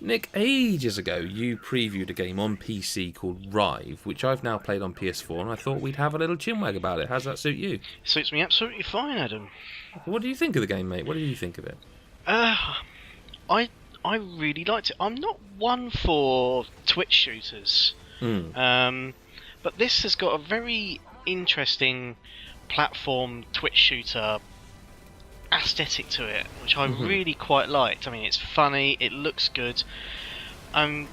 Nick, ages ago, you previewed a game on PC called Rive, which I've now played on PS4, and I thought we'd have a little chinwag about it. How's that suit you? Suits me absolutely fine, Adam. What do you think of the game, mate? What do you think of it? Uh, I I really liked it. I'm not one for Twitch shooters, Hmm. but this has got a very interesting platform Twitch shooter aesthetic to it, which I Mm-hmm. really quite liked. I mean, it's funny, it looks good. Um,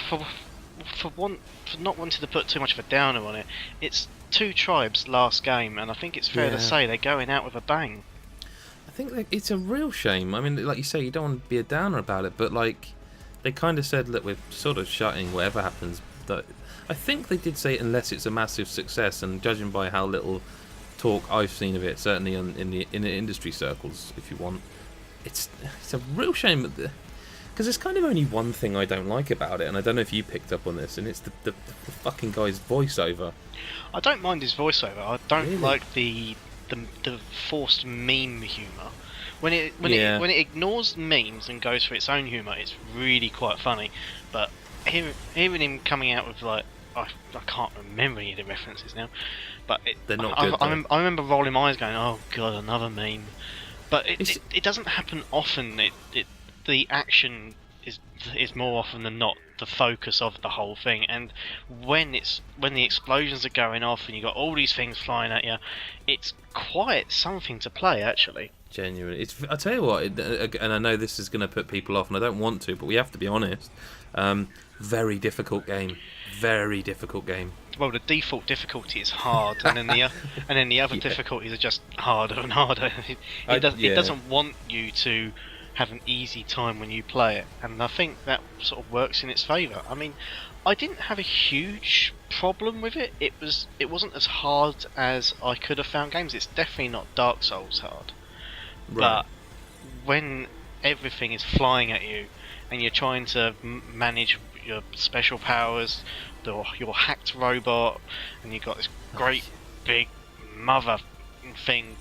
for for one for not wanting to put too much of a downer on it, it's two tribes last game, and I think it's fair to Yeah. say they're going out with a bang. I think that it's a real shame. I mean, like you say, you don't want to be a downer about it, but like they kind of said that we're sort of shutting whatever happens. That I think they did say unless it's a massive success, and judging by how little talk I've seen of it, certainly in the industry circles, if you want, it's a real shame because there's kind of only one thing I don't like about it, and I don't know if you picked up on this, and it's the fucking guy's voiceover. I don't mind his voiceover. I don't Really? like the forced meme humour. Yeah. When it ignores memes and goes for its own humour, it's really quite funny. But hearing him coming out with like I can't remember any of the references now, but They're not good, though. I remember rolling my eyes, going, "Oh god, another meme." But It's it doesn't happen often. The action is more often than not the focus of the whole thing, and when the explosions are going off and you got all these things flying at you, it's quite something to play actually. genuine. I tell you what, and I know this is going to put people off, and I don't want to, but we have to be honest. Very difficult game. Very difficult game. Well, the default difficulty is hard, and then the other Yeah. difficulties are just harder and harder. It Yeah. doesn't want you to have an easy time when you play it, and I think that sort of works in its favour. I mean, I didn't have a huge problem with it. It wasn't as hard as I could have found games. It's definitely not Dark Souls hard, Right. but when everything is flying at you and you're trying to manage your special powers, your hacked robot, and you've got this great big mother thing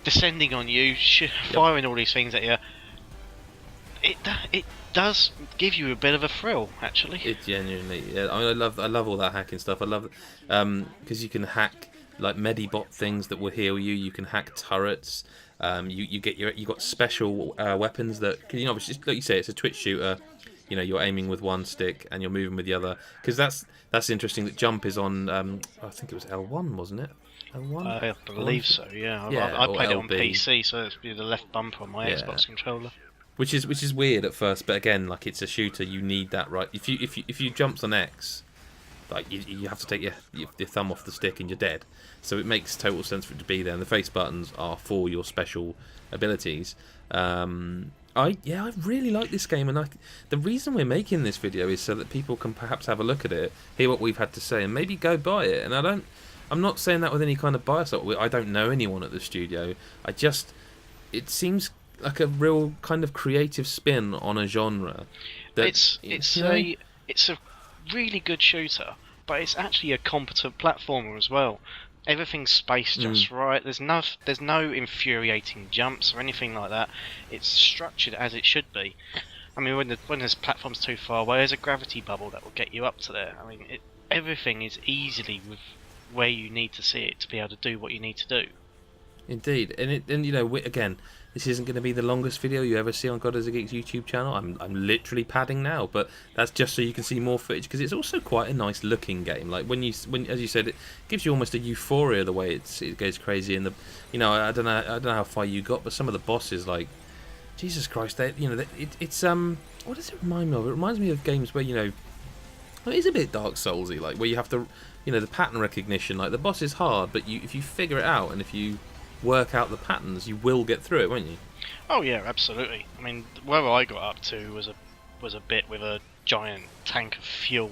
descending on you, firing all these things at you, it does give you a bit of a thrill, actually. It genuinely. Yeah, I love all that hacking stuff. I love because you can hack like medibot things that will heal you. You can hack turrets. You got special weapons that obviously, like you say, it's a Twitch shooter. You're aiming with one stick and you're moving with the other. Because that's interesting. That jump is on. I think it was L1, wasn't it? L1. I believe so. Yeah, Yeah, I or played it on LB. PC, so it's the left bumper on my Yeah. Xbox controller. Which is weird at first, but again, like it's a shooter, you need that right. If you jumps on X, like you have to take your thumb off the stick and you're dead. So it makes total sense for it to be there. And the face buttons are for your special abilities. I really like this game, and the reason we're making this video is so that people can perhaps have a look at it, hear what we've had to say, and maybe go buy it. And I'm not saying that with any kind of bias. I don't know anyone at the studio. It seems like a real kind of creative spin on a genre. It's a really good shooter, but it's actually a competent platformer as well. Everything's spaced just right. There's no infuriating jumps or anything like that. It's structured as it should be. I mean, when there's platforms too far away, there's a gravity bubble that will get you up to there. I mean, everything is easily with where you need to see it to be able to do what you need to do. Indeed, again, this isn't going to be the longest video you ever see on GodisaGeek's YouTube channel. I'm literally padding now, but that's just so you can see more footage, because it's also quite a nice looking game. Like when as you said, it gives you almost a euphoria the way it goes crazy. And I don't know how far you got, but some of the bosses, like Jesus Christ, it's what does it remind me of? It reminds me of games where it is a bit Dark Soulsy, like where you have to, the pattern recognition. Like the boss is hard, but if you figure it out and if you work out the patterns, you will get through it, won't you? Oh yeah, absolutely. I mean, where I got up to was a bit with a giant tank of fuel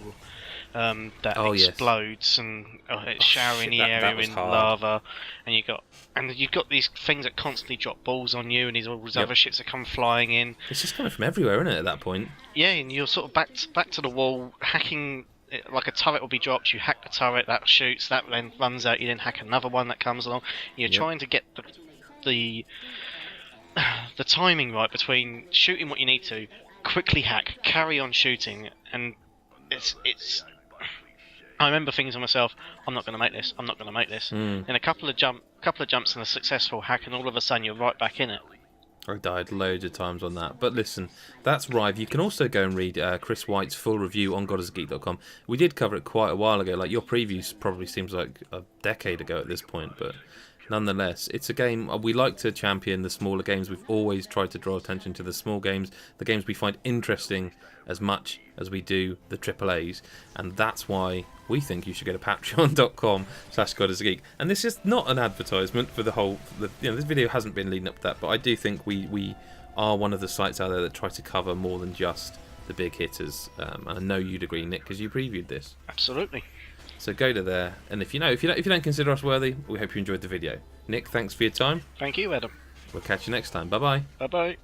that Yes. explodes, and it's showering the that area was in hard. lava, and you've got these things that constantly drop balls on you, and all these Yep. other ships that come flying in. It's just coming from everywhere, isn't it? At that point, Yeah, and you're sort of back to the wall, hacking. Like a turret will be dropped, you hack the turret, that shoots, that then runs out, you then hack another one that comes along. You're Yep. trying to get the timing right between shooting what you need to, quickly hack, carry on shooting, and it's. I remember thinking to myself, I'm not going to make this. I'm not going to make this. And a couple of jumps and a successful hack, and all of a sudden you're right back in it. I died loads of times on that. But listen, that's Rive. You can also go and read Chris White's full review on GodisaGeek.com. We did cover it quite a while ago. Like, your preview probably seems like a decade ago at this point, but nonetheless, it's a game. We like to champion the smaller games. We've always tried to draw attention to the small games, the games we find interesting as much as we do the AAAs, and that's why we think you should go to patreon.com/GodisaGeek. And this is not an advertisement for the whole. This video hasn't been leading up to that, but I do think we are one of the sites out there that try to cover more than just the big hitters. And I know you'd agree, Nick, because you previewed this. Absolutely. So go to there, and if you don't consider us worthy, we hope you enjoyed the video. Nick, thanks for your time. Thank you, Adam. We'll catch you next time. Bye bye. Bye bye.